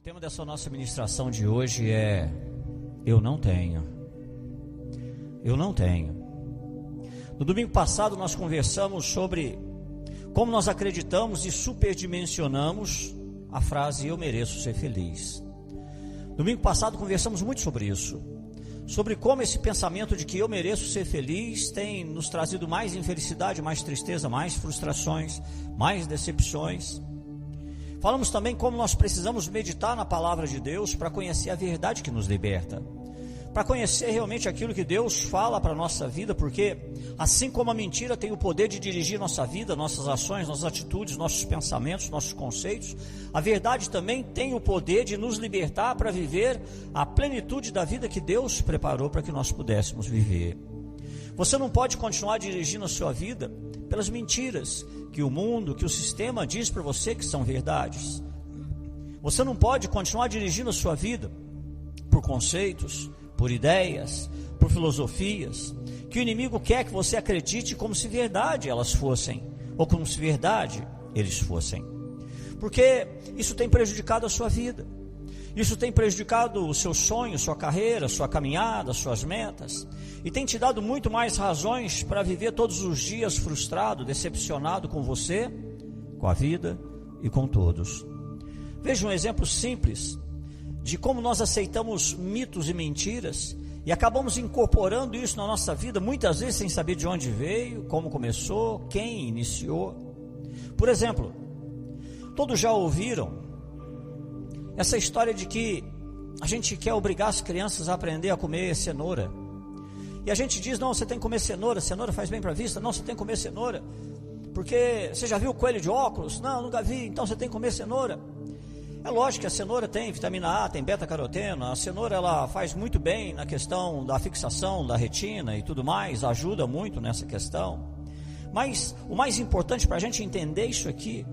tema dessa nossa ministração de hoje é Eu não tenho. Eu não tenho. No domingo passado nós conversamos sobre como nós acreditamos e superdimensionamos a frase eu mereço ser feliz. Domingo passado conversamos muito sobre isso, sobre como esse pensamento de que eu mereço ser feliz tem nos trazido mais infelicidade, mais tristeza, mais frustrações, mais decepções. Falamos também como nós precisamos meditar na palavra de Deus para conhecer a verdade que nos liberta, para conhecer realmente aquilo que Deus fala para a nossa vida, porque assim como a mentira tem o poder de dirigir nossa vida, nossas ações, nossas atitudes, nossos pensamentos, nossos conceitos, a verdade também tem o poder de nos libertar para viver a plenitude da vida que Deus preparou para que nós pudéssemos viver. Você não pode continuar dirigindo a sua vida pelas mentiras que o mundo, que o sistema diz para você que são verdades. Você não pode continuar dirigindo a sua vida por conceitos, por ideias, por filosofias, que o inimigo quer que você acredite como se verdade elas fossem, ou como se verdade eles fossem. Porque isso tem prejudicado a sua vida. Isso tem prejudicado os seus sonhos, sua carreira, sua caminhada, suas metas. E tem te dado muito mais razões para viver todos os dias frustrado, decepcionado com você, com a vida e com todos. Veja um exemplo simples de como nós aceitamos mitos e mentiras e acabamos incorporando isso na nossa vida, muitas vezes sem saber de onde veio, como começou, quem iniciou. Por exemplo, todos já ouviram essa história de que a gente quer obrigar as crianças a aprender a comer cenoura. E a gente diz, não, você tem que comer cenoura, cenoura faz bem para a vista. Não, você tem que comer cenoura, porque você já viu o coelho de óculos? Não, nunca vi, então você tem que comer cenoura. É lógico que a cenoura tem vitamina A, tem beta-caroteno, a cenoura ela faz muito bem na questão da fixação da retina e tudo mais, ajuda muito nessa questão. Mas o mais importante para a gente entender isso aqui,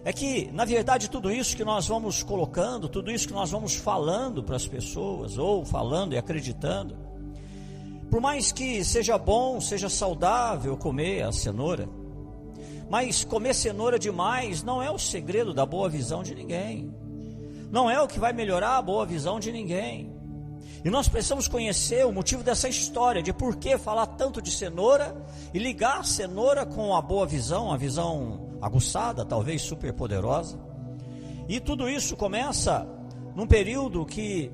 é que, na verdade, tudo isso que nós vamos colocando, tudo isso que nós vamos falando para as pessoas, ou falando e acreditando, por mais que seja bom, seja saudável comer a cenoura, mas comer cenoura demais não é o segredo da boa visão de ninguém, não é o que vai melhorar a boa visão de ninguém. E nós precisamos conhecer o motivo dessa história, de por que falar tanto de cenoura e ligar a cenoura com a boa visão, a visão aguçada, talvez super poderosa. E tudo isso começa num período que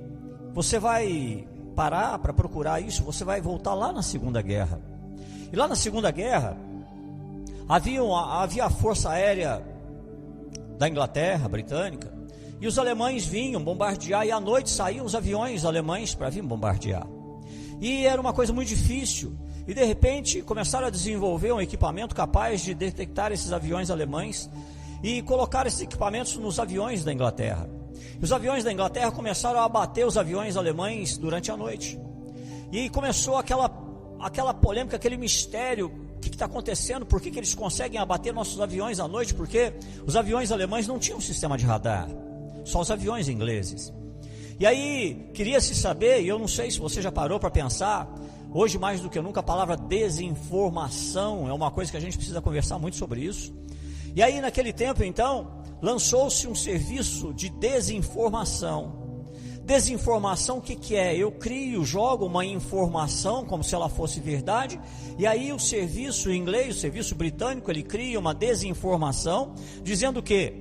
você vai parar para procurar isso, você vai voltar lá na Segunda Guerra. E lá na Segunda Guerra havia a Força Aérea da Inglaterra, britânica, e os alemães vinham bombardear, e à noite saíam os aviões alemães para vir bombardear. E era uma coisa muito difícil. E de repente começaram a desenvolver um equipamento capaz de detectar esses aviões alemães e colocar esses equipamentos nos aviões da Inglaterra. E os aviões da Inglaterra começaram a abater os aviões alemães durante a noite. E começou aquela polêmica, aquele mistério. O que está acontecendo? Por que eles conseguem abater nossos aviões à noite? Porque os aviões alemães não tinham sistema de radar, só os aviões ingleses. E aí queria-se saber, e eu não sei se você já parou para pensar, hoje mais do que nunca a palavra desinformação é uma coisa que a gente precisa conversar muito sobre isso. E aí naquele tempo então, lançou-se um serviço de desinformação. Desinformação o que é? Eu jogo uma informação como se ela fosse verdade, e aí o serviço inglês, o serviço britânico, ele cria uma desinformação, dizendo que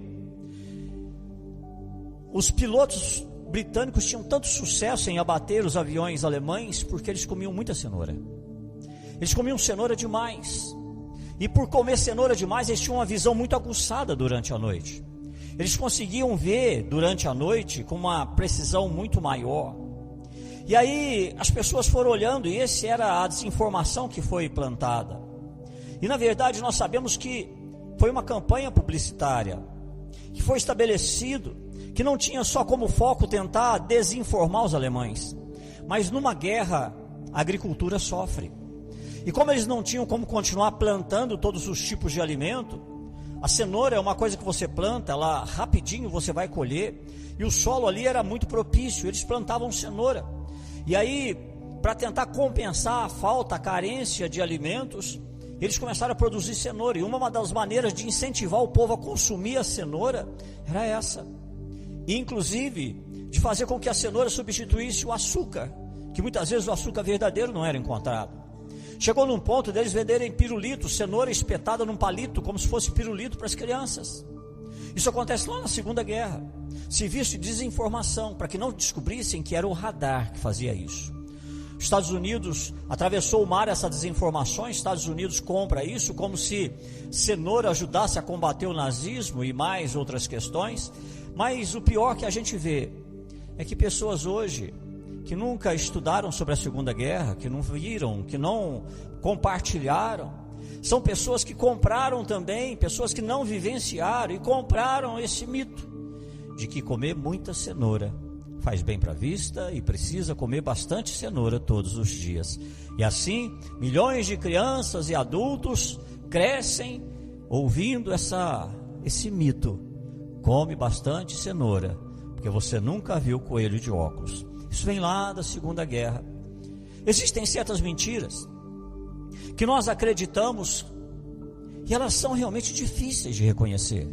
os pilotos britânicos tinham tanto sucesso em abater os aviões alemães porque eles comiam muita cenoura. Eles comiam cenoura demais. E por comer cenoura demais, eles tinham uma visão muito aguçada durante a noite. Eles conseguiam ver durante a noite com uma precisão muito maior. E aí as pessoas foram olhando, e essa era a desinformação que foi plantada. E na verdade nós sabemos que foi uma campanha publicitária que foi estabelecido, que não tinha só como foco tentar desinformar os alemães, mas numa guerra a agricultura sofre. E como eles não tinham como continuar plantando todos os tipos de alimento, a cenoura é uma coisa que você planta, ela rapidinho você vai colher, e o solo ali era muito propício, eles plantavam cenoura. E aí, para tentar compensar a falta, a carência de alimentos, eles começaram a produzir cenoura, e uma das maneiras de incentivar o povo a consumir a cenoura era essa. e inclusive de fazer com que a cenoura substituísse o açúcar, que muitas vezes o açúcar verdadeiro não era encontrado. Chegou num ponto deles venderem pirulito, cenoura espetada num palito, como se fosse pirulito para as crianças. Isso acontece lá na Segunda Guerra. Serviço de desinformação, para que não descobrissem que era o radar que fazia isso. Os Estados Unidos atravessou o mar essa desinformação. Estados Unidos compra isso como se cenoura ajudasse a combater o nazismo e mais outras questões. Mas o pior que a gente vê é que pessoas hoje que nunca estudaram sobre a Segunda Guerra, que não viram, que não compartilharam, são pessoas que compraram também, pessoas que não vivenciaram e compraram esse mito de que comer muita cenoura faz bem para a vista e precisa comer bastante cenoura todos os dias. E assim, milhões de crianças e adultos crescem ouvindo esse mito. Come bastante cenoura, porque você nunca viu coelho de óculos. Isso vem lá da Segunda Guerra. Existem certas mentiras que nós acreditamos e elas são realmente difíceis de reconhecer.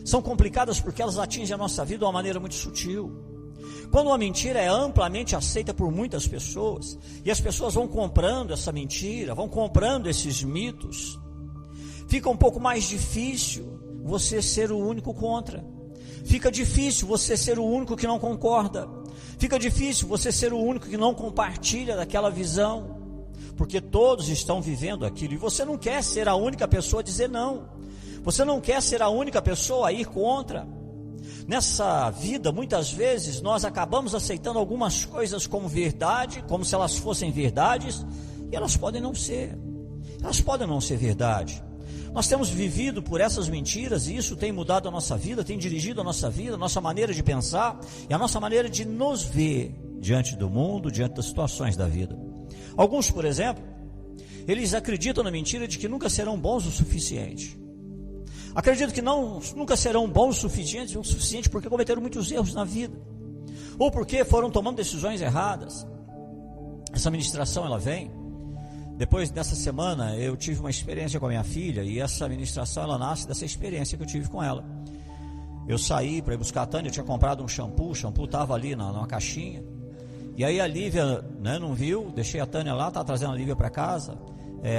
São complicadas porque elas atingem a nossa vida de uma maneira muito sutil. Quando uma mentira é amplamente aceita por muitas pessoas, e as pessoas vão comprando essa mentira, vão comprando esses mitos, fica um pouco mais difícil você ser o único contra. Fica difícil você ser o único que não concorda. Fica difícil você ser o único que não compartilha daquela visão, porque todos estão vivendo aquilo, e você não quer ser a única pessoa a dizer não. Você não quer ser a única pessoa a ir contra. Nessa vida, muitas vezes, nós acabamos aceitando algumas coisas como verdade, como se elas fossem verdades, e elas podem não ser. Elas podem não ser verdade. Nós temos vivido por essas mentiras, e isso tem mudado a nossa vida, tem dirigido a nossa vida, a nossa maneira de pensar, e a nossa maneira de nos ver diante do mundo, diante das situações da vida. Alguns, por exemplo, eles acreditam na mentira de que nunca serão bons o suficiente. Acredito que nunca serão bons o suficiente porque cometeram muitos erros na vida, ou porque foram tomando decisões erradas. Essa ministração ela vem depois dessa semana. Eu tive uma experiência com a minha filha, e essa ministração ela nasce dessa experiência que eu tive com ela. Eu saí para ir buscar a Tânia, eu tinha comprado um shampoo, o shampoo estava ali numa caixinha, e aí a Lívia não viu, deixei a Tânia lá, estava trazendo a Lívia para casa.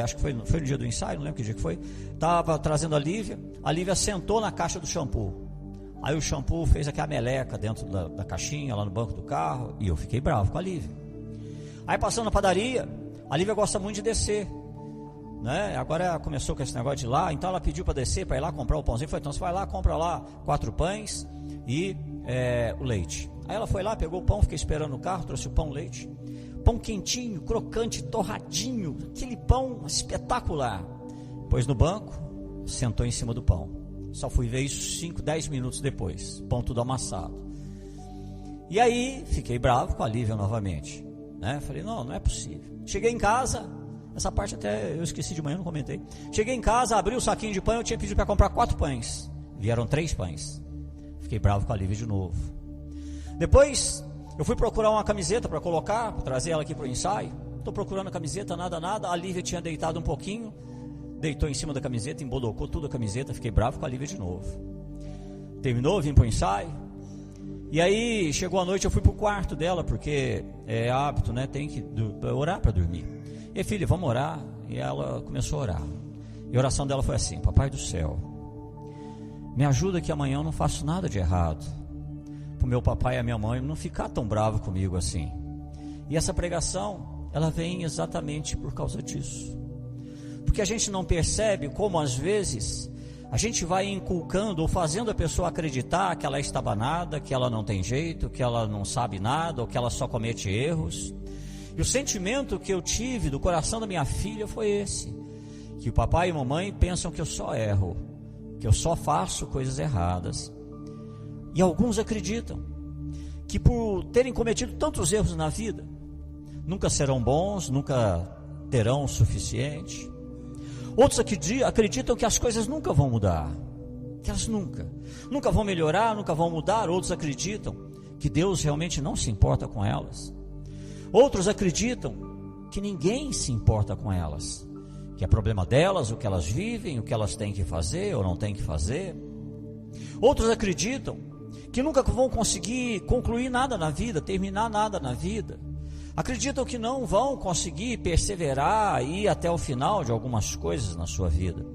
Acho que foi no dia do ensaio, não lembro que dia que foi. Estava trazendo a Lívia sentou na caixa do shampoo. Aí o shampoo fez aquela meleca dentro da caixinha, lá no banco do carro, e eu fiquei bravo com a Lívia. Aí passando na padaria, a Lívia gosta muito de descer, né? Agora ela começou com esse negócio de ir lá, então ela pediu para descer, para ir lá comprar o pãozinho. Falei, então você vai lá, compra lá 4 pães e o leite. Aí ela foi lá, pegou o pão, fiquei esperando no carro, trouxe o pão, leite. Pão quentinho, crocante, torradinho, aquele pão espetacular. Pôs no banco, sentou em cima do pão. Só fui ver isso 5, 10 minutos depois, pão tudo amassado. E aí, fiquei bravo com a Lívia novamente, né? Falei, não é possível. Cheguei em casa, essa parte até eu esqueci de manhã, não comentei. Cheguei em casa, abri o saquinho de pão, eu tinha pedido para comprar 4 pães. Vieram 3 pães. Fiquei bravo com a Lívia de novo. Depois eu fui procurar uma camiseta para colocar, para trazer ela aqui para o ensaio. Estou procurando a camiseta, nada. A Lívia tinha deitado um pouquinho, deitou em cima da camiseta, embolocou tudo a camiseta. Fiquei bravo com a Lívia de novo. Terminou, vim para o ensaio. E aí, chegou a noite, eu fui para o quarto dela, porque é hábito, né? Tem que orar para dormir. E aí, filha, vamos orar. E ela começou a orar. E a oração dela foi assim: Papai do céu, me ajuda que amanhã eu não faço nada de errado, o meu papai e a minha mãe não ficar tão bravo comigo assim. E essa pregação, ela vem exatamente por causa disso, porque a gente não percebe como às vezes a gente vai inculcando ou fazendo a pessoa acreditar que ela é estabanada, que ela não tem jeito, que ela não sabe nada, ou que ela só comete erros. E o sentimento que eu tive do coração da minha filha foi esse: que o papai e a mamãe pensam que eu só erro, que eu só faço coisas erradas. E alguns acreditam que por terem cometido tantos erros na vida, nunca serão bons, nunca terão o suficiente. Outros acreditam que as coisas nunca vão mudar, que elas nunca vão melhorar, nunca vão mudar. Outros acreditam que Deus realmente não se importa com elas. Outros acreditam que ninguém se importa com elas, que é problema delas, o que elas vivem, o que elas têm que fazer ou não têm que fazer. Outros acreditam que nunca vão conseguir concluir nada na vida, terminar nada na vida. Acreditam que não vão conseguir perseverar e ir até o final de algumas coisas na sua vida.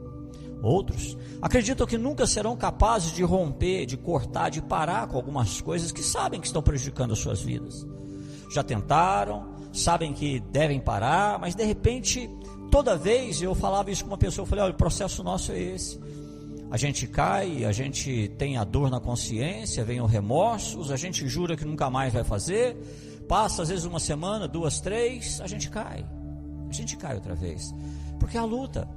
Outros acreditam que nunca serão capazes de romper, de cortar, de parar com algumas coisas que sabem que estão prejudicando as suas vidas. Já tentaram, sabem que devem parar, mas de repente, toda vez eu falava isso com uma pessoa, eu falei, olha, o processo nosso é esse. A gente cai, a gente tem a dor na consciência, vem os remorsos, a gente jura que nunca mais vai fazer, passa às vezes uma semana, 2, 3, a gente cai outra vez, porque é a luta.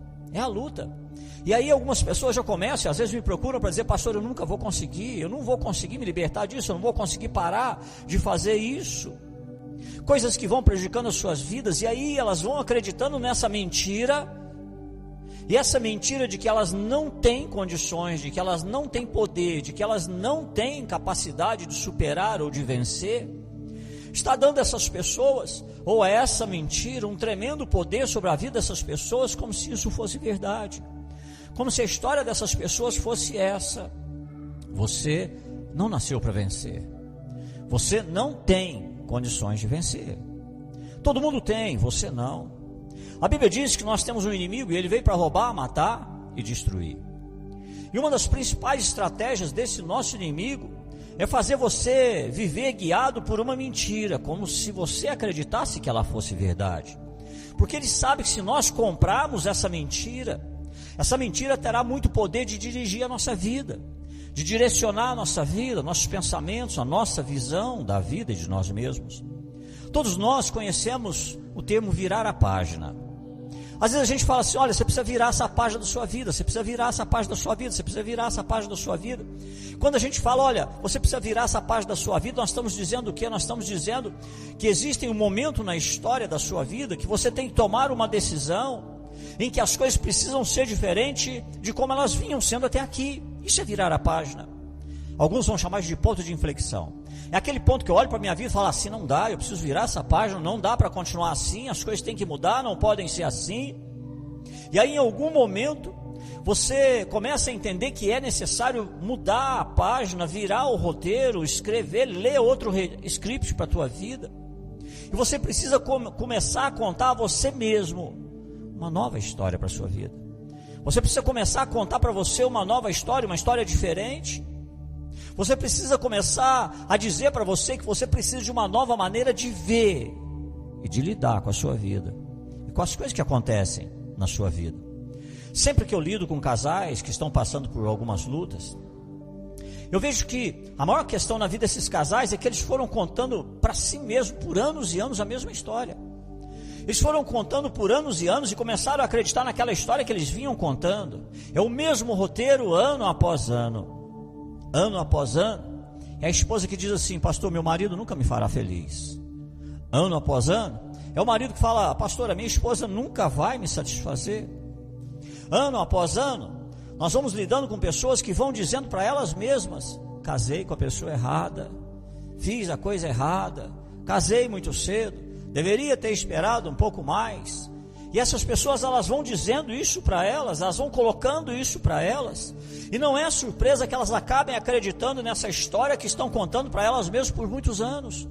E aí algumas pessoas já começam, às vezes me procuram para dizer, pastor, eu nunca vou conseguir, eu não vou conseguir me libertar disso, eu não vou conseguir parar de fazer isso. Coisas que vão prejudicando as suas vidas, e aí elas vão acreditando nessa mentira, e essa mentira de que elas não têm condições, de que elas não têm poder, de que elas não têm capacidade de superar ou de vencer, está dando a essas pessoas, ou a essa mentira, um tremendo poder sobre a vida dessas pessoas, como se isso fosse verdade, como se a história dessas pessoas fosse essa. Você não nasceu para vencer, você não tem condições de vencer. Todo mundo tem, você não. A Bíblia diz que nós temos um inimigo e ele veio para roubar, matar e destruir. E uma das principais estratégias desse nosso inimigo é fazer você viver guiado por uma mentira, como se você acreditasse que ela fosse verdade. Porque ele sabe que se nós comprarmos essa mentira terá muito poder de dirigir a nossa vida, de direcionar a nossa vida, nossos pensamentos, a nossa visão da vida e de nós mesmos. Todos nós conhecemos o termo virar a página. Às vezes a gente fala assim, olha, você precisa virar essa página da sua vida, você precisa virar essa página da sua vida, você precisa virar essa página da sua vida. Quando a gente fala, olha, você precisa virar essa página da sua vida, nós estamos dizendo o quê? Nós estamos dizendo que existe um momento na história da sua vida que você tem que tomar uma decisão em que as coisas precisam ser diferentes de como elas vinham sendo até aqui. Isso é virar a página. Alguns vão chamar de ponto de inflexão. É aquele ponto que eu olho para a minha vida e falo assim, não dá, eu preciso virar essa página, não dá para continuar assim, as coisas têm que mudar, não podem ser assim. E aí em algum momento, você começa a entender que é necessário mudar a página, virar o roteiro, escrever, ler outro script para a tua vida. E você precisa começar a contar a você mesmo uma nova história para a sua vida. Você precisa começar a contar para você uma nova história, uma história diferente. Você precisa começar a dizer para você que você precisa de uma nova maneira de ver e de lidar com a sua vida e com as coisas que acontecem na sua vida. Sempre que eu lido com casais que estão passando por algumas lutas, eu vejo que a maior questão na vida desses casais é que eles foram contando para si mesmos por anos e anos a mesma história. Eles foram contando por anos e anos e começaram a acreditar naquela história que eles vinham contando. É o mesmo roteiro ano após ano. Ano após ano, é a esposa que diz assim, pastor, meu marido nunca me fará feliz. Ano após ano, é o marido que fala, pastor, a minha esposa nunca vai me satisfazer. Ano após ano, nós vamos lidando com pessoas que vão dizendo para elas mesmas, casei com a pessoa errada, fiz a coisa errada, casei muito cedo, deveria ter esperado um pouco mais. E essas pessoas, elas vão dizendo isso para elas, elas vão colocando isso para elas, e não é surpresa que elas acabem acreditando nessa história que estão contando para elas mesmas por muitos anos.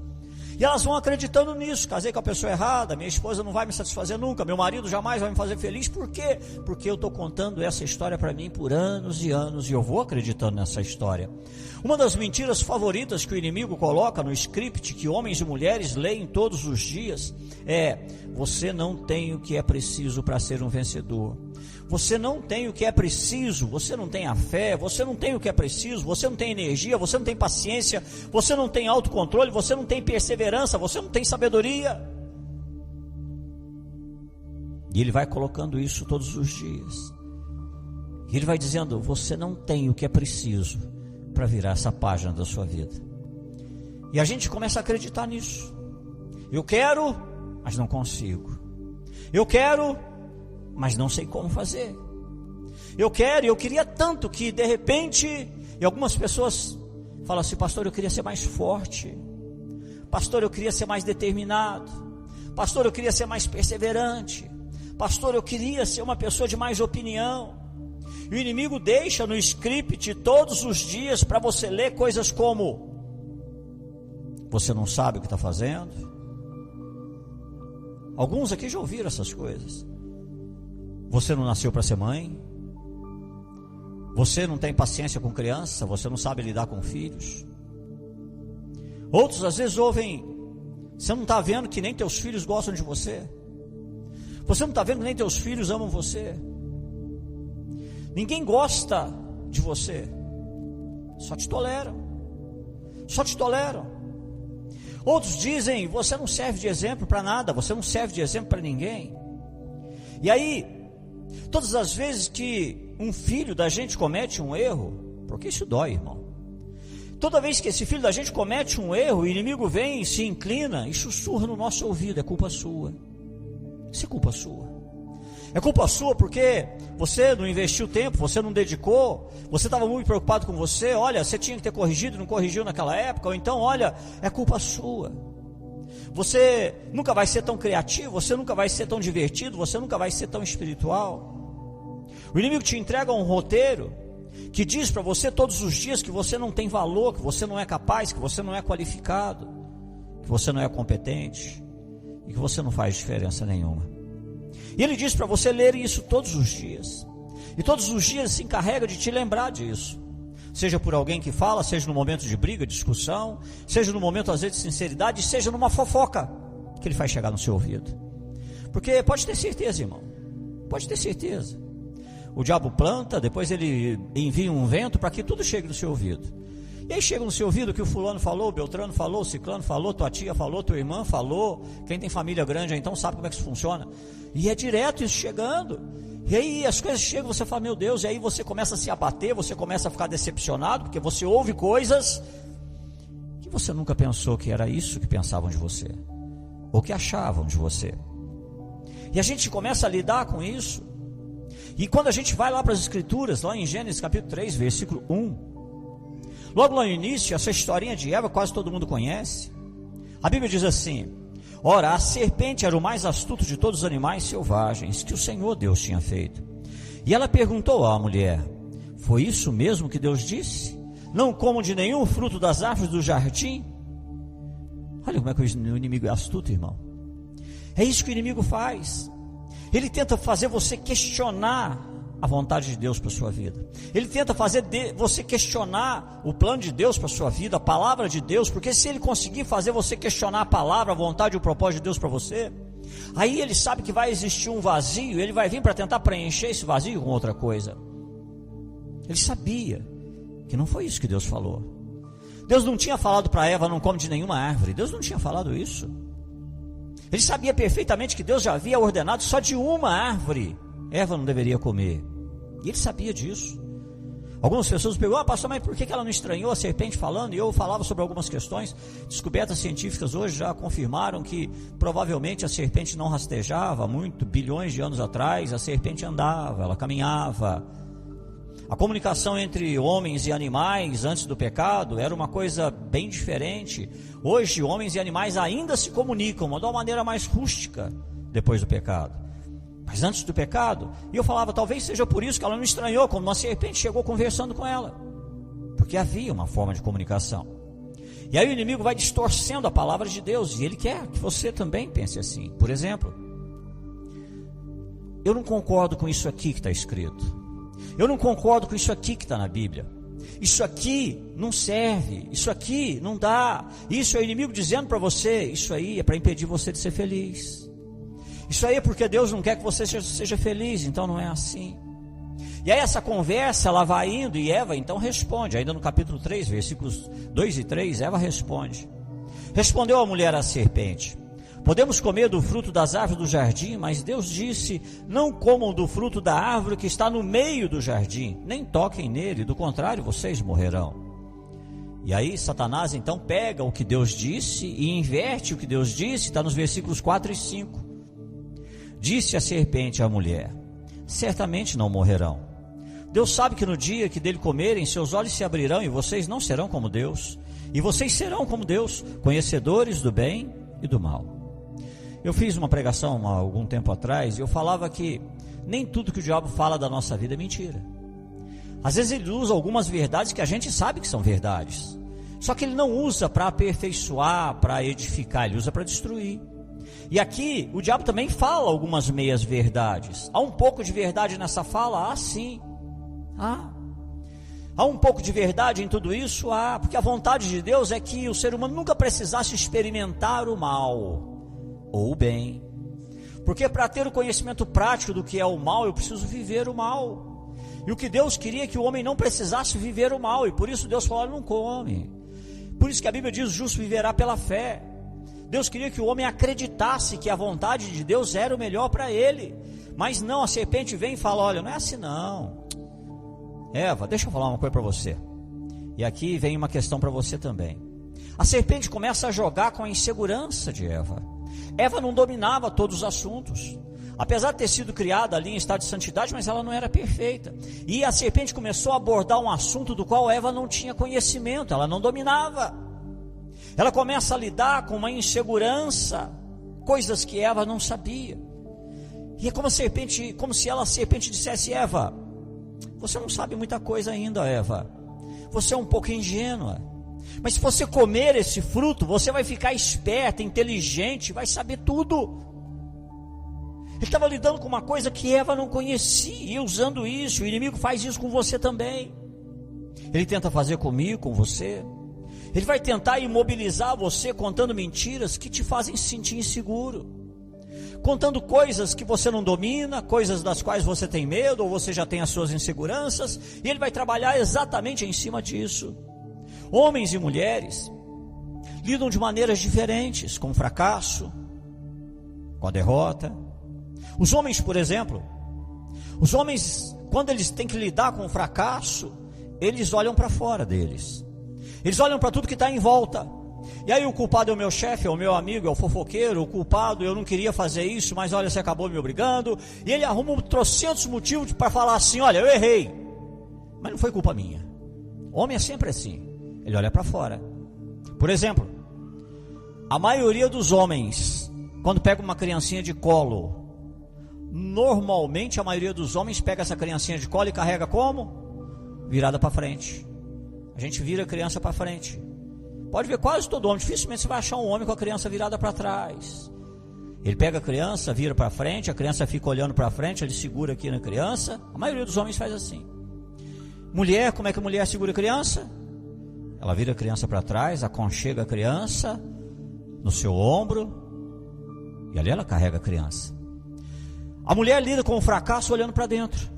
E elas vão acreditando nisso, casei com a pessoa errada, minha esposa não vai me satisfazer nunca, meu marido jamais vai me fazer feliz. Por quê? Porque eu estou contando essa história para mim por anos e anos, e eu vou acreditando nessa história. Uma das mentiras favoritas que o inimigo coloca no script que homens e mulheres leem todos os dias é: você não tem o que é preciso para ser um vencedor. Você não tem o que é preciso, você não tem a fé, você não tem o que é preciso, você não tem energia, você não tem paciência, você não tem autocontrole, você não tem perseverança, você não tem sabedoria. E ele vai colocando isso todos os dias. E ele vai dizendo, você não tem o que é preciso para virar essa página da sua vida. E a gente começa a acreditar nisso. Eu quero, mas não consigo. Eu quero, mas não sei como fazer. Eu quero, eu queria tanto que de repente, e algumas pessoas falam assim, pastor, eu queria ser mais forte, pastor, eu queria ser mais determinado, pastor, eu queria ser mais perseverante, pastor, eu queria ser uma pessoa de mais opinião. E o inimigo deixa no script todos os dias para você ler coisas como: você não sabe o que está fazendo. Alguns aqui já ouviram essas coisas. Você não nasceu para ser mãe. Você não tem paciência com criança. Você não sabe lidar com filhos. Outros às vezes ouvem: você não está vendo que nem teus filhos gostam de você. Você não está vendo que nem teus filhos amam você. Ninguém gosta de você. Só te toleram. Só te toleram. Outros dizem: você não serve de exemplo para nada. Você não serve de exemplo para ninguém. E aí, todas as vezes que um filho da gente comete um erro, porque isso dói, irmão. Toda vez que esse filho da gente comete um erro, o inimigo vem, se inclina e sussurra no nosso ouvido: é culpa sua. Isso é culpa sua. É culpa sua porque você não investiu tempo, você não dedicou, você estava muito preocupado com você. Olha, você tinha que ter corrigido, não corrigiu naquela época. Ou então, olha, é culpa sua. Você nunca vai ser tão criativo, você nunca vai ser tão divertido, você nunca vai ser tão espiritual. O inimigo te entrega um roteiro que diz para você todos os dias que você não tem valor, que você não é capaz, que você não é qualificado, que você não é competente e que você não faz diferença nenhuma. E ele diz para você ler isso todos os dias. E todos os dias se encarrega de te lembrar disso. Seja por alguém que fala, seja no momento de briga, discussão, seja no momento às vezes de sinceridade, seja numa fofoca que ele faz chegar no seu ouvido. Porque pode ter certeza, irmão, pode ter certeza. O diabo planta, depois ele envia um vento para que tudo chegue no seu ouvido. E aí chega no seu ouvido que o fulano falou, o Beltrano falou, o ciclano falou, tua tia falou, tua irmã falou. Quem tem família grande então sabe como é que isso funciona. E é direto isso chegando. E aí as coisas chegam, você fala: meu Deus. E aí você começa a se abater, você começa a ficar decepcionado, porque você ouve coisas que você nunca pensou que era isso que pensavam de você, ou que achavam de você. E a gente começa a lidar com isso. E quando a gente vai lá para as escrituras, lá em Gênesis capítulo 3, versículo 1, logo lá no início, essa historinha de Eva quase todo mundo conhece. A Bíblia diz assim: ora, a serpente era o mais astuto de todos os animais selvagens que o Senhor Deus tinha feito. E ela perguntou à mulher: foi isso mesmo que Deus disse? Não comam de nenhum fruto das árvores do jardim? Olha como é que o inimigo é astuto, irmão. É isso que o inimigo faz. Ele tenta fazer você questionar a vontade de Deus para a sua vida. Ele tenta fazer você questionar o plano de Deus para a sua vida, a palavra de Deus, porque se ele conseguir fazer você questionar a palavra, a vontade e o propósito de Deus para você, aí ele sabe que vai existir um vazio, ele vai vir para tentar preencher esse vazio com outra coisa. Ele sabia que não foi isso que Deus falou. Deus não tinha falado para Eva: não come de nenhuma árvore. Deus não tinha falado isso. Ele sabia perfeitamente que Deus já havia ordenado só de uma árvore Eva não deveria comer. E ele sabia disso. Algumas pessoas perguntam: pastor, mas por que ela não estranhou a serpente falando? E eu falava sobre algumas questões. Descobertas científicas hoje já confirmaram que provavelmente a serpente não rastejava muito, bilhões de anos atrás. A serpente andava, ela caminhava. A comunicação entre homens e animais antes do pecado era uma coisa bem diferente. Hoje homens e animais ainda se comunicam, mas de uma maneira mais rústica depois do pecado. Mas antes do pecado, e eu falava: talvez seja por isso que ela não estranhou quando uma serpente chegou conversando com ela, porque havia uma forma de comunicação. E aí o inimigo vai distorcendo a palavra de Deus, e ele quer que você também pense assim. Por exemplo: eu não concordo com isso aqui que está escrito, eu não concordo com isso aqui que está na Bíblia, isso aqui não serve, isso aqui não dá. Isso é o inimigo dizendo para você: isso aí é para impedir você de ser feliz. Isso aí é porque Deus não quer que você seja feliz, então não é assim. E aí essa conversa ela vai indo, e Eva então responde, ainda no capítulo 3, versículos 2 e 3, Eva responde. Respondeu a mulher à serpente: podemos comer do fruto das árvores do jardim, mas Deus disse: não comam do fruto da árvore que está no meio do jardim, nem toquem nele, do contrário vocês morrerão. E aí Satanás então pega o que Deus disse e inverte o que Deus disse, está nos versículos 4 e 5. Disse a serpente à mulher: certamente não morrerão. Deus sabe que no dia que dele comerem, seus olhos se abrirão e vocês não serão como Deus. E vocês serão como Deus, conhecedores do bem e do mal. Eu fiz uma pregação há algum tempo atrás e eu falava que nem tudo que o diabo fala da nossa vida é mentira. Às vezes ele usa algumas verdades que a gente sabe que são verdades, só que ele não usa para aperfeiçoar, para edificar, ele usa para destruir. E aqui o diabo também fala algumas meias verdades. Há um pouco de verdade nessa fala? Sim. Há um pouco de verdade em tudo isso? Porque a vontade de Deus é que o ser humano nunca precisasse experimentar o mal ou o bem. Porque para ter o conhecimento prático do que é o mal, eu preciso viver o mal. E o que Deus queria é que o homem não precisasse viver o mal, e por isso Deus falou: não come. Por isso que a Bíblia diz: o justo viverá pela fé. Deus queria que o homem acreditasse que a vontade de Deus era o melhor para ele. Mas não, a serpente vem e fala: olha, não é assim não. Eva, deixa eu falar uma coisa para você. E aqui vem uma questão para você também. A serpente começa a jogar com a insegurança de Eva. Eva não dominava todos os assuntos. Apesar de ter sido criada ali em estado de santidade, mas ela não era perfeita. E a serpente começou a abordar um assunto do qual Eva não tinha conhecimento, ela não dominava. Ela começa a lidar com uma insegurança, coisas que Eva não sabia. E é como a serpente dissesse: Eva, você não sabe muita coisa ainda, Eva. Você é um pouco ingênua. Mas se você comer esse fruto, você vai ficar esperta, inteligente, vai saber tudo. Ele estava lidando com uma coisa que Eva não conhecia, e usando isso, o inimigo faz isso com você também. Ele tenta fazer comigo, com você. Ele vai tentar imobilizar você contando mentiras que te fazem se sentir inseguro, contando coisas que você não domina, coisas das quais você tem medo, ou você já tem as suas inseguranças, e ele vai trabalhar exatamente em cima disso. Homens e mulheres lidam de maneiras diferentes com o fracasso, com a derrota. Os homens, por exemplo, quando eles têm que lidar com o fracasso, eles olham para fora deles. Eles olham para tudo que está em volta. E aí o culpado é o meu chefe, é o meu amigo, é o fofoqueiro. O culpado: eu não queria fazer isso, mas olha, você acabou me obrigando. E ele arruma trocentos motivos para falar assim: olha, eu errei, mas não foi culpa minha. Homem é sempre assim, ele olha para fora. Por exemplo, a maioria dos homens, quando pega uma criancinha de colo, normalmente a maioria dos homens pega essa criancinha de colo e carrega como? Virada para frente. A gente vira a criança para frente. Pode ver, quase todo homem, dificilmente você vai achar um homem com a criança virada para trás. Ele pega a criança, vira para frente, a criança fica olhando para frente, ele segura aqui na criança. A maioria dos homens faz assim. Mulher, como é que a mulher segura a criança? Ela vira a criança para trás, aconchega a criança no seu ombro, e ali ela carrega a criança. A mulher lida com o fracasso olhando para dentro.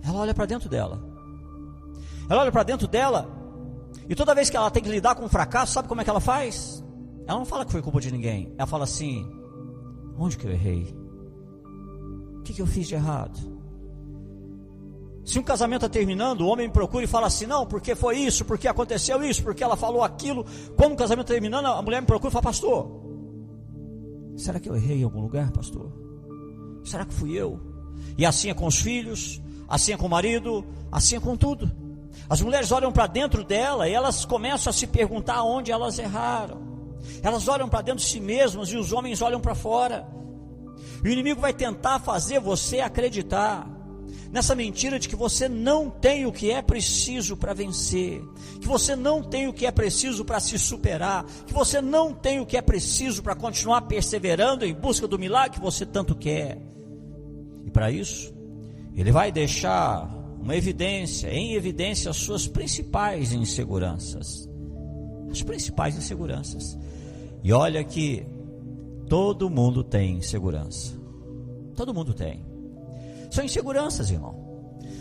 Ela olha para dentro dela. Ela olha para dentro dela, e toda vez que ela tem que lidar com o fracasso, sabe como é que ela faz? Ela não fala que foi culpa de ninguém. Ela fala assim: onde que eu errei? O que eu fiz de errado? Se um casamento está terminando, o homem me procura e fala assim: não, porque foi isso, porque aconteceu isso, porque ela falou aquilo. Quando o casamento está terminando, a mulher me procura e fala: pastor, será que eu errei em algum lugar, pastor? Será que fui eu? E assim é com os filhos, assim é com o marido, assim é com tudo. As mulheres olham para dentro dela e elas começam a se perguntar onde elas erraram. Elas olham para dentro de si mesmas e os homens olham para fora. E o inimigo vai tentar fazer você acreditar nessa mentira de que você não tem o que é preciso para vencer, que você não tem o que é preciso para se superar, que você não tem o que é preciso para continuar perseverando em busca do milagre que você tanto quer. E para isso, ele vai deixar em evidência as suas principais inseguranças. As principais inseguranças. E olha que todo mundo tem insegurança. Todo mundo tem. São inseguranças, irmão.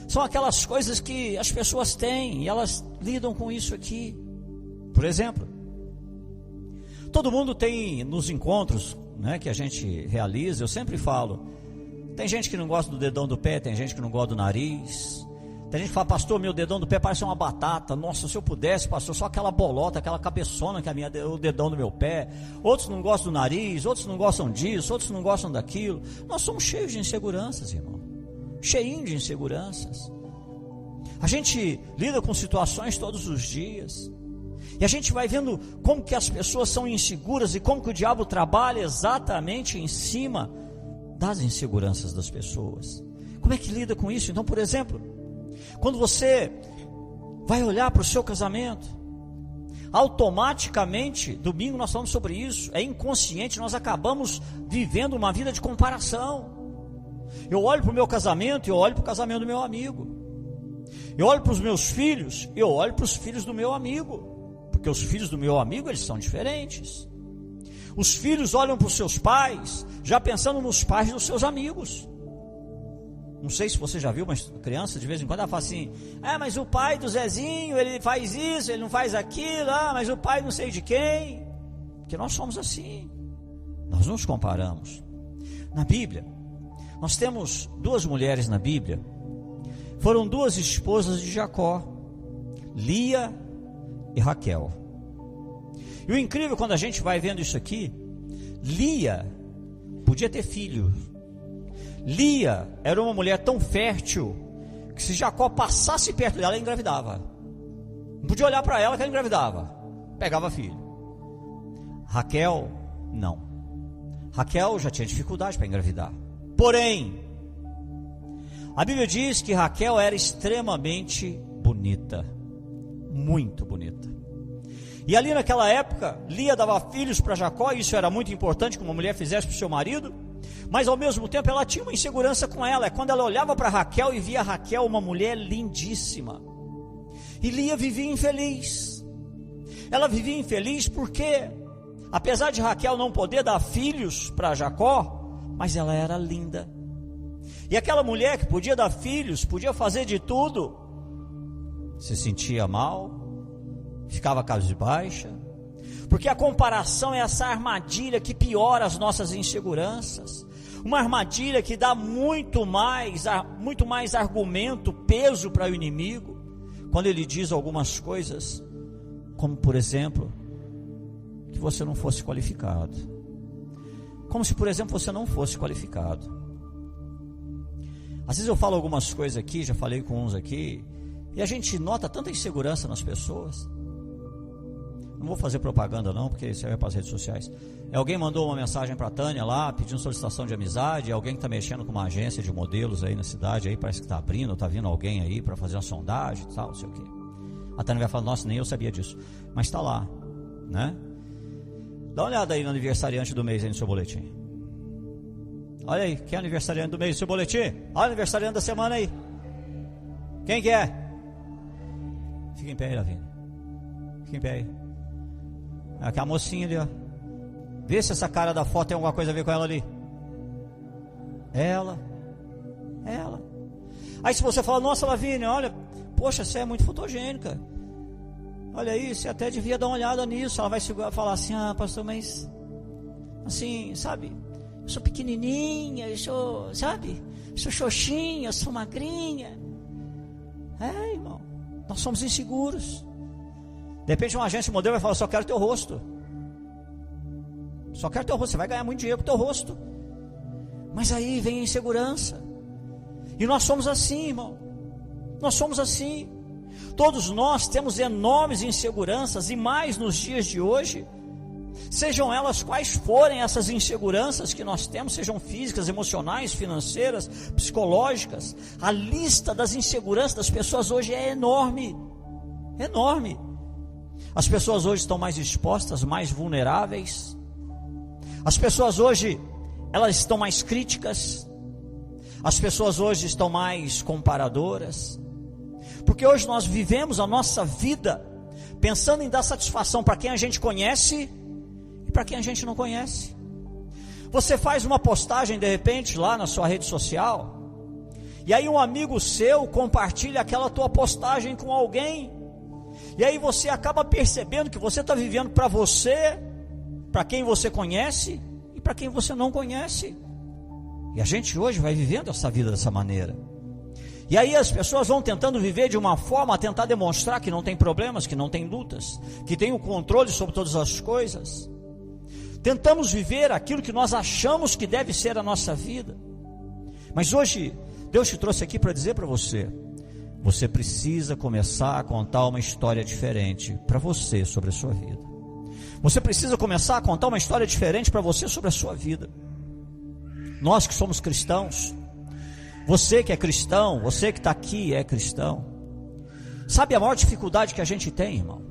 São aquelas coisas que as pessoas têm e elas lidam com isso aqui. Por exemplo, todo mundo tem nos encontros, né, que a gente realiza, eu sempre falo, tem gente que não gosta do dedão do pé, tem gente que não gosta do nariz. Tem gente que fala: pastor, meu dedão do pé parece uma batata. Nossa, se eu pudesse, pastor, só aquela bolota, aquela cabeçona que é o dedão do meu pé. Outros não gostam do nariz, outros não gostam disso, outros não gostam daquilo. Nós somos cheios de inseguranças, irmão. Cheinho de inseguranças. A gente lida com situações todos os dias. E a gente vai vendo como que as pessoas são inseguras e como que o diabo trabalha exatamente em cima das inseguranças das pessoas. Como é que lida com isso? Então, por exemplo, Quando você vai olhar para o seu casamento, automaticamente, domingo nós falamos sobre isso, é inconsciente, nós acabamos vivendo uma vida de comparação. Eu olho para o meu casamento e eu olho para o casamento do meu amigo. Eu olho para os meus filhos e eu olho para os filhos do meu amigo. Porque os filhos do meu amigo, eles são diferentes. Os filhos olham para os seus pais, já pensando nos pais dos seus amigos. Não sei se você já viu, mas criança de vez em quando ela fala assim: mas o pai do Zezinho, ele faz isso, ele não faz aquilo, mas o pai não sei de quem. Porque nós somos assim, nós nos comparamos. Na Bíblia, nós temos duas mulheres na Bíblia, foram duas esposas de Jacó, Lia e Raquel. E o incrível, quando a gente vai vendo isso aqui, Lia podia ter filhos. Lia era uma mulher tão fértil que se Jacó passasse perto dela, ela engravidava. Não podia olhar para ela que ela engravidava, pegava filho. Raquel, não. Raquel já tinha dificuldade para engravidar. Porém, a Bíblia diz que Raquel era extremamente bonita, muito bonita. E ali naquela época, Lia dava filhos para Jacó, e isso era muito importante que uma mulher fizesse para o seu marido, mas ao mesmo tempo ela tinha uma insegurança com ela. É quando ela olhava para Raquel e via Raquel uma mulher lindíssima. E Lia vivia infeliz. Ela vivia infeliz porque, apesar de Raquel não poder dar filhos para Jacó, mas ela era linda. E aquela mulher que podia dar filhos, podia fazer de tudo, se sentia mal, ficava cabisbaixa, porque a comparação é essa armadilha que piora as nossas inseguranças, uma armadilha que dá muito mais argumento, peso para o inimigo, quando ele diz algumas coisas, como por exemplo, que você não fosse qualificado, como se por exemplo você não fosse qualificado. Às vezes eu falo algumas coisas aqui, já falei com uns aqui, e a gente nota tanta insegurança nas pessoas. Não vou fazer propaganda não, porque isso aí é para as redes sociais. Alguém mandou uma mensagem para a Tânia lá, pedindo solicitação de amizade. Alguém que está mexendo com uma agência de modelos aí na cidade, aí parece que está abrindo, está vindo alguém aí para fazer uma sondagem e tal, não sei o quê. A Tânia vai falar: nossa, nem eu sabia disso. Mas está lá, né? Dá uma olhada aí no aniversariante do mês aí no seu boletim. Olha aí, quem é aniversariante do mês no seu boletim? Olha o aniversariante da semana aí. Quem que é? Fica em pé aí, Lavínia. Fica em pé aí. Aqui a mocinha ali, ó. Vê se essa cara da foto tem alguma coisa a ver com ela ali. Ela. Aí se você fala: nossa, Lavínia, olha, poxa, você é muito fotogênica. Olha aí, você até devia dar uma olhada nisso. Ela vai falar assim: pastor, mas assim, sabe, eu sou pequenininha, eu sou, sabe, eu sou xoxinha, eu sou magrinha. Irmão, nós somos inseguros. De repente uma agência modelo vai falar: só quero teu rosto. Só quero teu rosto, você vai ganhar muito dinheiro com teu rosto. Mas aí vem a insegurança. E nós somos assim, irmão. Nós somos assim. Todos nós temos enormes inseguranças, e mais nos dias de hoje. Sejam elas quais forem essas inseguranças que nós temos, sejam físicas, emocionais, financeiras, psicológicas, a lista das inseguranças das pessoas hoje é enorme. Enorme. As pessoas hoje estão mais expostas, mais vulneráveis. As pessoas hoje, elas estão mais críticas. As pessoas hoje estão mais comparadoras. Porque hoje nós vivemos a nossa vida pensando em dar satisfação para quem a gente conhece e para quem a gente não conhece. Você faz uma postagem de repente lá na sua rede social, e aí um amigo seu compartilha aquela tua postagem com alguém, e aí você acaba percebendo que você está vivendo para você, para quem você conhece e para quem você não conhece. E a gente hoje vai vivendo essa vida dessa maneira. E aí as pessoas vão tentando viver de uma forma a tentar demonstrar que não tem problemas, que não tem lutas, que tem o controle sobre todas as coisas. Tentamos viver aquilo que nós achamos que deve ser a nossa vida. Mas hoje Deus te trouxe aqui para dizer para você: você precisa começar a contar uma história diferente para você sobre a sua vida. Você precisa começar a contar uma história diferente para você sobre a sua vida. Nós que somos cristãos, você que é cristão, você que está aqui é cristão, Sabe a maior dificuldade que a gente tem, irmão?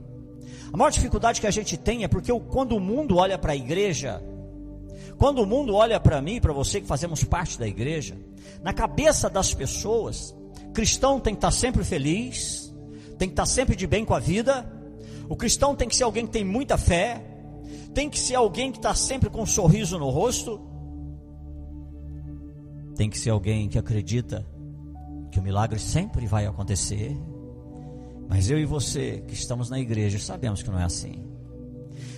A maior dificuldade que a gente tem é porque quando o mundo olha para a igreja, quando o mundo olha para mim, para você que fazemos parte da igreja, na cabeça das pessoas, cristão tem que estar sempre feliz, tem que estar sempre de bem com a vida. O cristão tem que ser alguém que tem muita fé, tem que ser alguém que está sempre com um sorriso no rosto, tem que ser alguém que acredita que o milagre sempre vai acontecer. Mas eu e você que estamos na igreja sabemos que não é assim.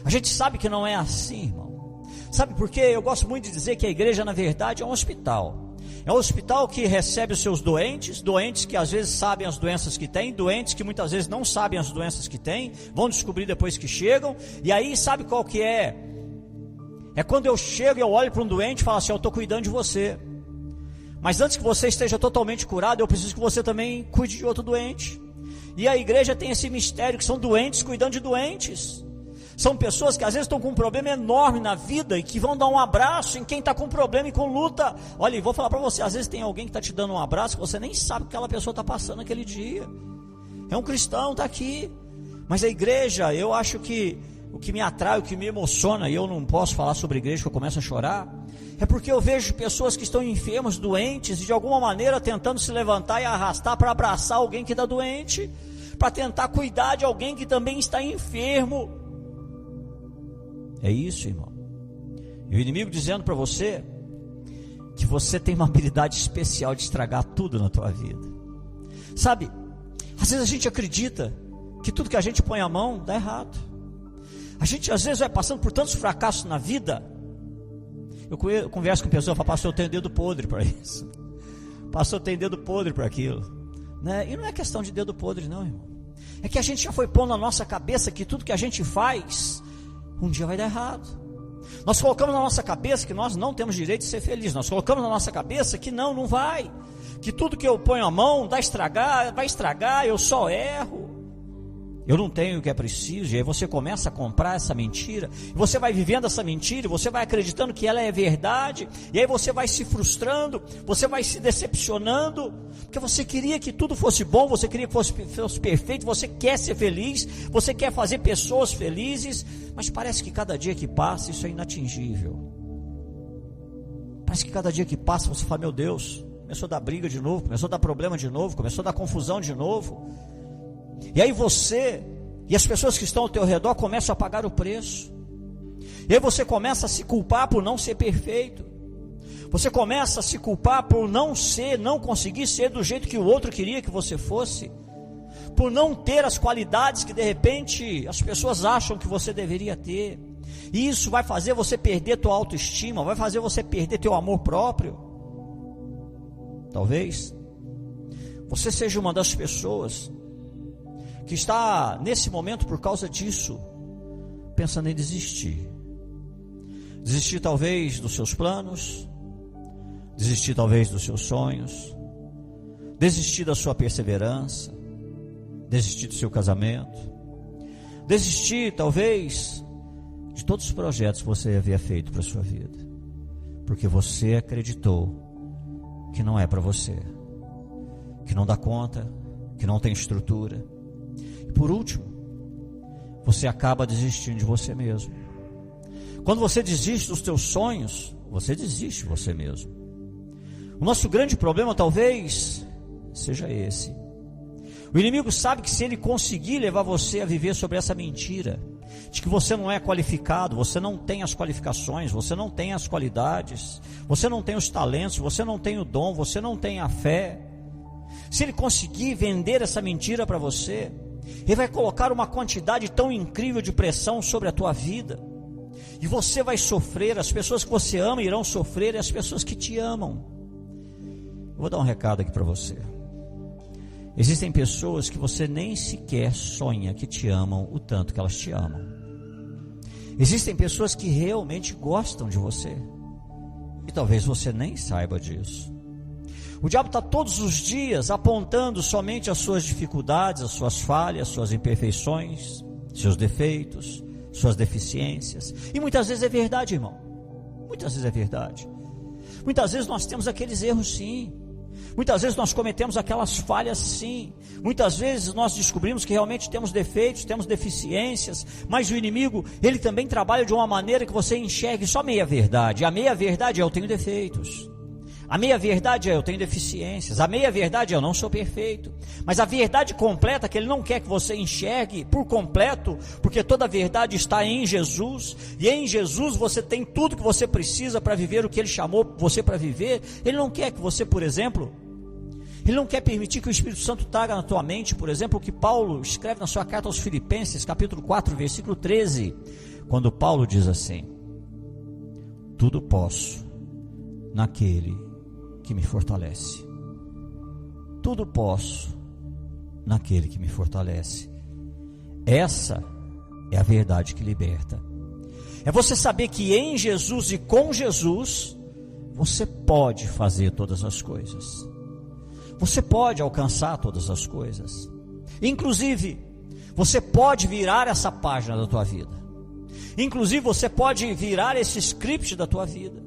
A gente sabe que não é assim, irmão. Sabe por quê? Eu gosto muito de dizer que a igreja na verdade é um hospital. É um hospital que recebe os seus doentes, doentes que às vezes sabem as doenças que têm, doentes que muitas vezes não sabem as doenças que têm, vão descobrir depois que chegam. E aí sabe qual que é? É quando eu chego e eu olho para um doente e falo assim: eu estou cuidando de você, mas antes que você esteja totalmente curado, eu preciso que você também cuide de outro doente. E a igreja tem esse mistério que são doentes cuidando de doentes. São pessoas que às vezes estão com um problema enorme na vida e que vão dar um abraço em quem está com problema e com luta. Olha, vou falar para você, às vezes tem alguém que está te dando um abraço que você nem sabe o que aquela pessoa está passando naquele dia. É um cristão, está aqui. Mas a igreja, eu acho que o que me atrai, o que me emociona, e eu não posso falar sobre a igreja que eu começo a chorar, é porque eu vejo pessoas que estão enfermas, doentes, e de alguma maneira tentando se levantar e arrastar para abraçar alguém que está doente, para tentar cuidar de alguém que também está enfermo. É isso, irmão. E o inimigo dizendo para você que você tem uma habilidade especial de estragar tudo na tua vida. Sabe, às vezes a gente acredita que tudo que a gente põe a mão dá errado. A gente às vezes vai passando por tantos fracassos na vida. Eu converso com pessoas e falo: pastor, eu tenho dedo podre para isso. Pastor, eu tenho dedo podre para aquilo, né? E não é questão de dedo podre não, irmão. É que a gente já foi pondo na nossa cabeça que tudo que a gente faz um dia vai dar errado. Nós colocamos na nossa cabeça que nós não temos direito de ser felizes. Nós colocamos na nossa cabeça que não vai. Que tudo que eu ponho a mão vai estragar, eu só erro. Eu não tenho o que é preciso. E aí você começa a comprar essa mentira. E você vai vivendo essa mentira. Você vai acreditando que ela é verdade. E aí você vai se frustrando. Você vai se decepcionando. Porque você queria que tudo fosse bom. Você queria que fosse perfeito. Você quer ser feliz. Você quer fazer pessoas felizes. Mas parece que cada dia que passa isso é inatingível. Parece que cada dia que passa você fala: meu Deus, começou a dar briga de novo. Começou a dar problema de novo. Começou a dar confusão de novo. E aí você e as pessoas que estão ao teu redor começam a pagar o preço. E aí você começa a se culpar por não ser perfeito. Você começa a se culpar por não conseguir ser do jeito que o outro queria que você fosse. Por não ter as qualidades que de repente as pessoas acham que você deveria ter. E isso vai fazer você perder tua autoestima, vai fazer você perder teu amor próprio. Talvez você seja uma das pessoas que está nesse momento, por causa disso, pensando em desistir. Desistir talvez dos seus planos, desistir talvez dos seus sonhos, desistir da sua perseverança, desistir do seu casamento, desistir talvez de todos os projetos que você havia feito para a sua vida, porque você acreditou que não é para você, que não dá conta, que não tem estrutura. Por último, você acaba desistindo de você mesmo. Quando você desiste dos teus sonhos, você desiste de você mesmo. O nosso grande problema talvez seja esse. O inimigo sabe que se ele conseguir levar você a viver sobre essa mentira, de que você não é qualificado, você não tem as qualificações, você não tem as qualidades, você não tem os talentos, você não tem o dom, você não tem a fé. Se ele conseguir vender essa mentira para você, ele vai colocar uma quantidade tão incrível de pressão sobre a tua vida, e você vai sofrer. As pessoas que você ama irão sofrer, e as pessoas que te amam. Eu vou dar um recado aqui para você. Existem pessoas que você nem sequer sonha que te amam o tanto que elas te amam. Existem pessoas que realmente gostam de você, e talvez você nem saiba disso. O diabo está todos os dias apontando somente as suas dificuldades, as suas falhas, suas imperfeições, seus defeitos, suas deficiências. E muitas vezes é verdade, irmão. Muitas vezes é verdade. Muitas vezes nós temos aqueles erros sim. Muitas vezes nós cometemos aquelas falhas, sim. Muitas vezes nós descobrimos que realmente temos defeitos, temos deficiências, mas o inimigo, ele também trabalha de uma maneira que você enxergue só meia verdade. A meia verdade é: eu tenho defeitos. A meia verdade é: eu tenho deficiências. A meia verdade é: eu não sou perfeito. Mas a verdade completa, que ele não quer que você enxergue por completo, porque toda a verdade está em Jesus, e em Jesus você tem tudo que você precisa para viver o que ele chamou você para viver. Ele não quer que você, por exemplo, ele não quer permitir que o Espírito Santo traga na tua mente, por exemplo, o que Paulo escreve na sua carta aos Filipenses, capítulo 4, versículo 13, quando Paulo diz assim: tudo posso naquele que me fortalece. Tudo posso naquele que me fortalece. Essa é a verdade que liberta. É você saber que em Jesus e com Jesus você pode fazer todas as coisas. Você pode alcançar todas as coisas. Inclusive, você pode virar essa página da tua vida. Inclusive, você pode virar esse script da tua vida.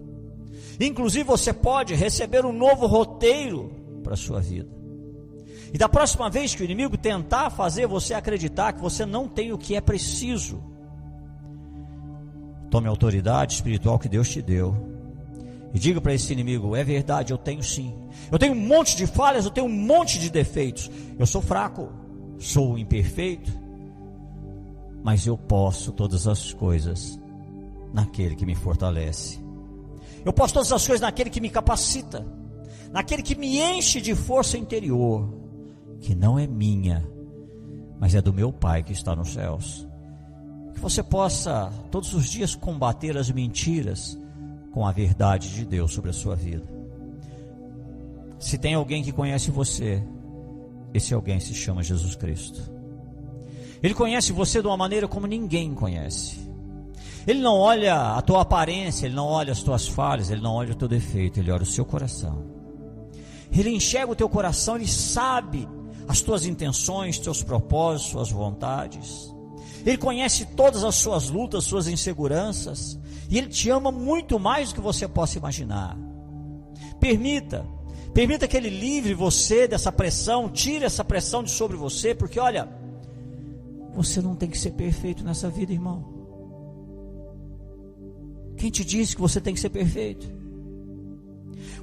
Inclusive, você pode receber um novo roteiro para a sua vida. E da próxima vez que o inimigo tentar fazer você acreditar que você não tem o que é preciso, tome a autoridade espiritual que Deus te deu e diga para esse inimigo: é verdade, eu tenho sim. Eu tenho um monte de falhas, eu tenho um monte de defeitos. Eu sou fraco, sou imperfeito, mas eu posso todas as coisas naquele que me fortalece. Eu posso todas as coisas naquele que me capacita, naquele que me enche de força interior, que não é minha, mas é do meu Pai que está nos céus. Que você possa todos os dias combater as mentiras com a verdade de Deus sobre a sua vida. Se tem alguém que conhece você, esse alguém se chama Jesus Cristo. Ele conhece você de uma maneira como ninguém conhece. Ele não olha a tua aparência, ele não olha as tuas falhas, ele não olha o teu defeito, ele olha o seu coração. Ele enxerga o teu coração, ele sabe as tuas intenções, teus propósitos, suas vontades. Ele conhece todas as suas lutas, suas inseguranças, e ele te ama muito mais do que você possa imaginar. Permita que ele livre você dessa pressão, tire essa pressão de sobre você, porque olha, você não tem que ser perfeito nessa vida, irmão. Quem te disse que você tem que ser perfeito?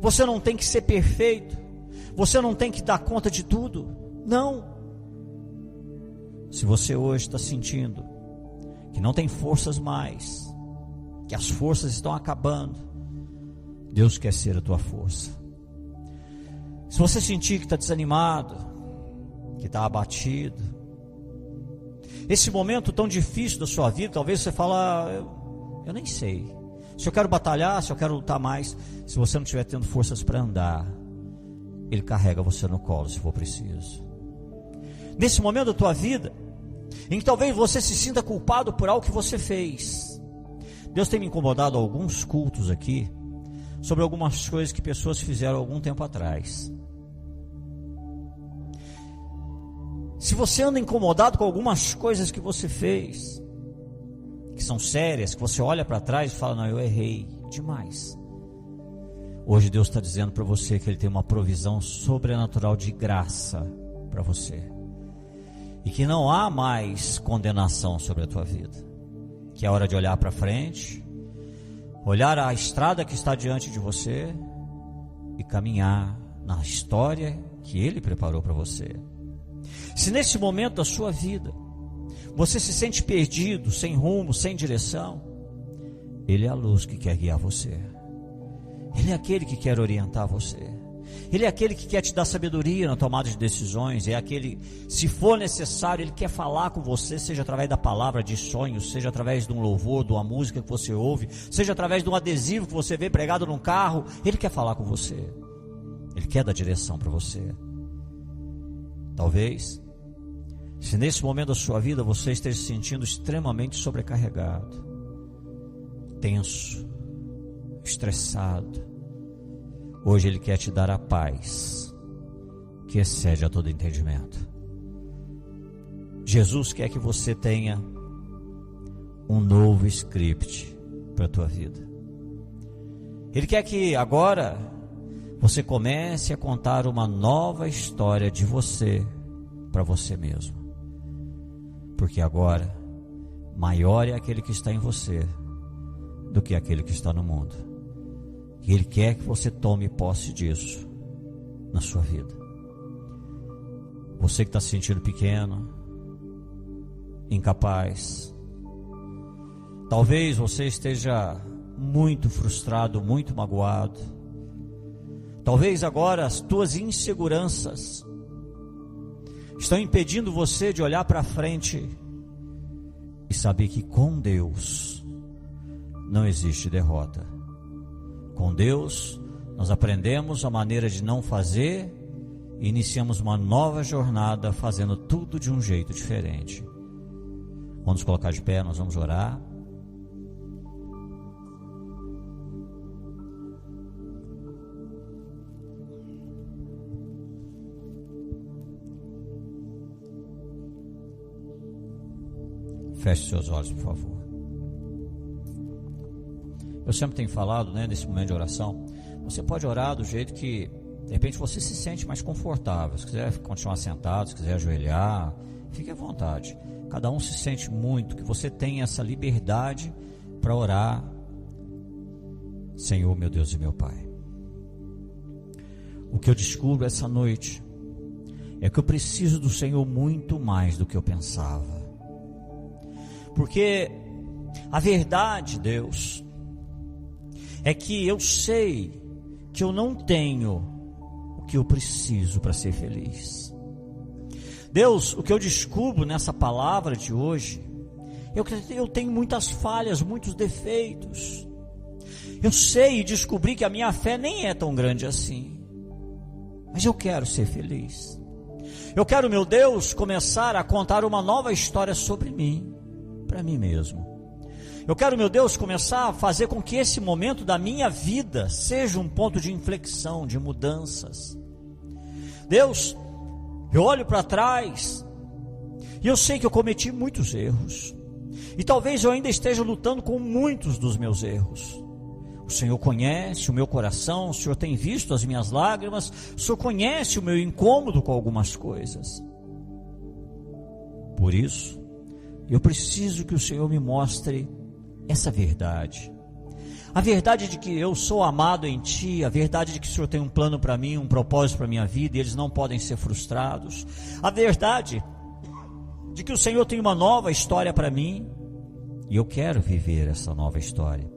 Você não tem que ser perfeito. Você não tem que dar conta de tudo. Não. Se você hoje está sentindo que não tem forças mais, que as forças estão acabando, Deus quer ser a tua força. Se você sentir que está desanimado, que está abatido, esse momento tão difícil da sua vida, talvez você fale: eu nem sei se eu quero batalhar, se eu quero lutar mais. Se você não estiver tendo forças para andar, Ele carrega você no colo se for preciso. Nesse momento da tua vida, em que talvez você se sinta culpado por algo que você fez, Deus tem me incomodado alguns cultos aqui, sobre algumas coisas que pessoas fizeram algum tempo atrás. Se você anda incomodado com algumas coisas que você fez, que são sérias, que você olha para trás e fala: não, eu errei demais. Hoje Deus está dizendo para você que Ele tem uma provisão sobrenatural de graça para você, e que não há mais condenação sobre a tua vida, que é hora de olhar para frente, olhar a estrada que está diante de você e caminhar na história que Ele preparou para você. Se nesse momento da sua vida você se sente perdido, sem rumo, sem direção, Ele é a luz que quer guiar você. Ele é aquele que quer orientar você. Ele é aquele que quer te dar sabedoria na tomada de decisões. É aquele, se for necessário, Ele quer falar com você, seja através da palavra, de sonhos, seja através de um louvor, de uma música que você ouve, seja através de um adesivo que você vê pregado num carro. Ele quer falar com você. Ele quer dar direção para você. Talvez, se nesse momento da sua vida você esteja se sentindo extremamente sobrecarregado, tenso, estressado, hoje Ele quer te dar a paz que excede a todo entendimento. Jesus quer que você tenha um novo script para a tua vida. Ele quer que agora você comece a contar uma nova história de você para você mesmo. Porque agora, maior é aquele que está em você do que aquele que está no mundo. E Ele quer que você tome posse disso na sua vida. Você que está se sentindo pequeno, incapaz, talvez você esteja muito frustrado, muito magoado. Talvez agora as tuas inseguranças estão impedindo você de olhar para frente e saber que com Deus não existe derrota. Com Deus nós aprendemos a maneira de não fazer e iniciamos uma nova jornada fazendo tudo de um jeito diferente. Vamos nos colocar de pé, nós vamos orar. Feche seus olhos, por favor. Eu sempre tenho falado, nesse momento de oração, você pode orar do jeito que, de repente, você se sente mais confortável. Se quiser continuar sentado, se quiser ajoelhar, fique à vontade. Cada um se sente muito, que você tem essa liberdade para orar. Senhor, meu Deus e meu Pai, o que eu descubro essa noite é que eu preciso do Senhor muito mais do que eu pensava. Porque a verdade, Deus, é que eu sei que eu não tenho o que eu preciso para ser feliz. Deus, o que eu descubro nessa palavra de hoje, eu tenho muitas falhas, muitos defeitos. Eu sei e descobri que a minha fé nem é tão grande assim. Mas eu quero ser feliz. Eu quero, meu Deus, começar a contar uma nova história sobre mim, para mim mesmo. Eu quero, meu Deus, começar a fazer com que esse momento da minha vida seja um ponto de inflexão, de mudanças. Deus, eu olho para trás e eu sei que eu cometi muitos erros. E talvez eu ainda esteja lutando com muitos dos meus erros. O Senhor conhece o meu coração, o Senhor tem visto as minhas lágrimas, o Senhor conhece o meu incômodo com algumas coisas. Por isso, eu preciso que o Senhor me mostre essa verdade. A verdade de que eu sou amado em Ti, a verdade de que o Senhor tem um plano para mim, um propósito para a minha vida, e eles não podem ser frustrados. A verdade de que o Senhor tem uma nova história para mim, e eu quero viver essa nova história.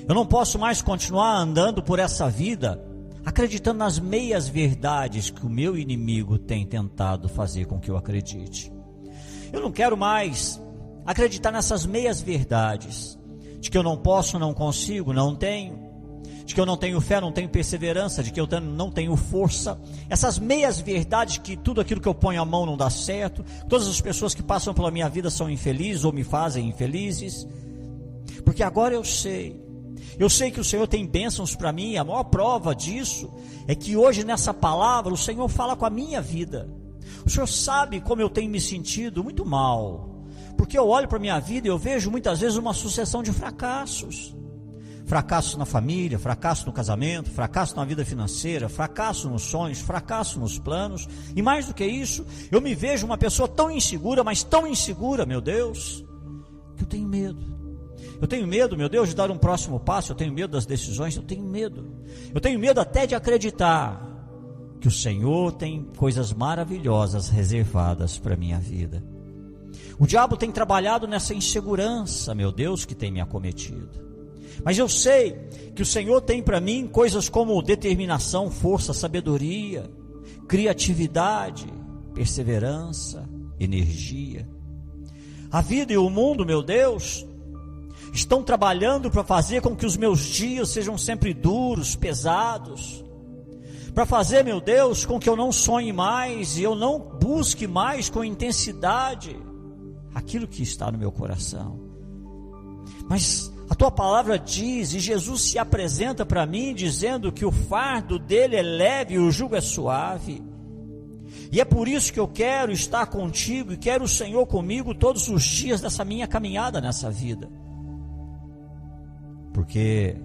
Eu não posso mais continuar andando por essa vida, acreditando nas meias verdades que o meu inimigo tem tentado fazer com que eu acredite. Eu não quero mais acreditar nessas meias verdades, de que eu não posso, não consigo, não tenho, de que eu não tenho fé, não tenho perseverança, de que eu não tenho força, essas meias verdades que tudo aquilo que eu ponho a mão não dá certo, todas as pessoas que passam pela minha vida são infelizes ou me fazem infelizes, porque agora eu sei que o Senhor tem bênçãos para mim, e a maior prova disso é que hoje nessa palavra o Senhor fala com a minha vida. O Senhor sabe como eu tenho me sentido muito mal, porque eu olho para a minha vida e eu vejo muitas vezes uma sucessão de fracassos. Fracasso na família, fracasso no casamento, fracasso na vida financeira, fracasso nos sonhos, fracasso nos planos. E mais do que isso, eu me vejo uma pessoa tão insegura, mas tão insegura, meu Deus, que eu tenho medo. Eu tenho medo, meu Deus, de dar um próximo passo, eu tenho medo das decisões, eu tenho medo. Eu tenho medo até de acreditar que o Senhor tem coisas maravilhosas reservadas para a minha vida. O diabo tem trabalhado nessa insegurança, meu Deus, que tem me acometido. Mas eu sei que o Senhor tem para mim coisas como determinação, força, sabedoria, criatividade, perseverança, energia. A vida e o mundo, meu Deus, estão trabalhando para fazer com que os meus dias sejam sempre duros, pesados, para fazer, meu Deus, com que eu não sonhe mais e eu não busque mais com intensidade aquilo que está no meu coração. Mas a tua palavra diz, e Jesus se apresenta para mim dizendo que o fardo dele é leve e o jugo é suave. E é por isso que eu quero estar contigo e quero o Senhor comigo todos os dias dessa minha caminhada nessa vida. Porque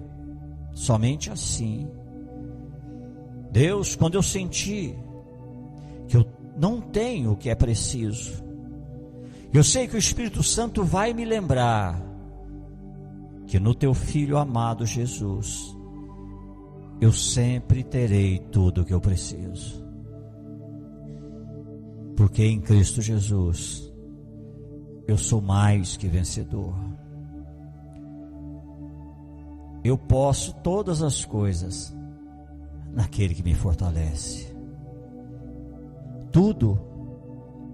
somente assim Deus, quando eu sentir que eu não tenho o que é preciso, eu sei que o Espírito Santo vai me lembrar que no teu Filho amado Jesus, eu sempre terei tudo o que eu preciso. Porque em Cristo Jesus, eu sou mais que vencedor. Eu posso todas as coisas naquele que me fortalece. Tudo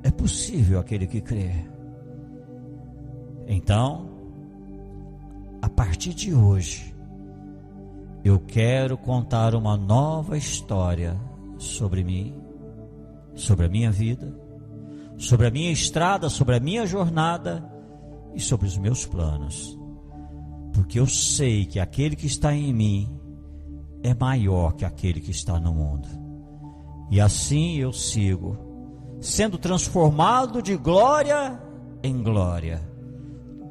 é possível àquele que crê. Então, a partir de hoje, eu quero contar uma nova história sobre mim, sobre a minha vida, sobre a minha estrada, sobre a minha jornada e sobre os meus planos. Porque eu sei que aquele que está em mim é maior que aquele que está no mundo. E assim eu sigo, sendo transformado de glória em glória,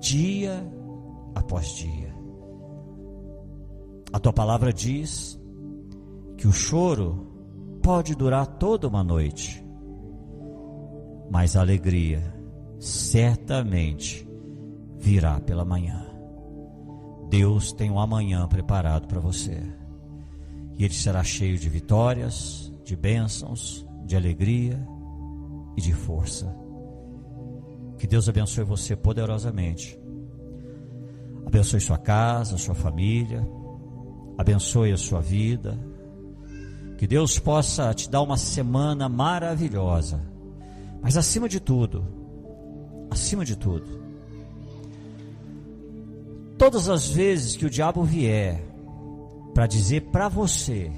dia após dia. A tua palavra diz que o choro pode durar toda uma noite, mas a alegria certamente virá pela manhã. Deus tem um amanhã preparado para você, e ele será cheio de vitórias, de bênçãos, de alegria e de força. Que Deus abençoe você poderosamente. Abençoe sua casa, sua família, abençoe a sua vida. Que Deus possa te dar uma semana maravilhosa. Mas acima de tudo, todas as vezes que o diabo vier para dizer para você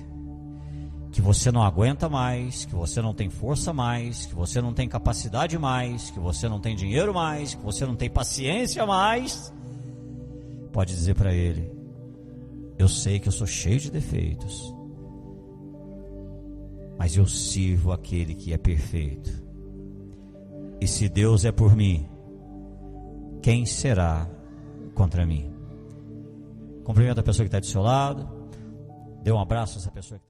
que você não aguenta mais, que você não tem força mais, que você não tem capacidade mais, que você não tem dinheiro mais, que você não tem paciência mais, pode dizer para ele: eu sei que eu sou cheio de defeitos, mas eu sirvo aquele que é perfeito. E se Deus é por mim, quem será contra mim? Cumprimenta a pessoa que está do seu lado, dê um abraço a essa pessoa que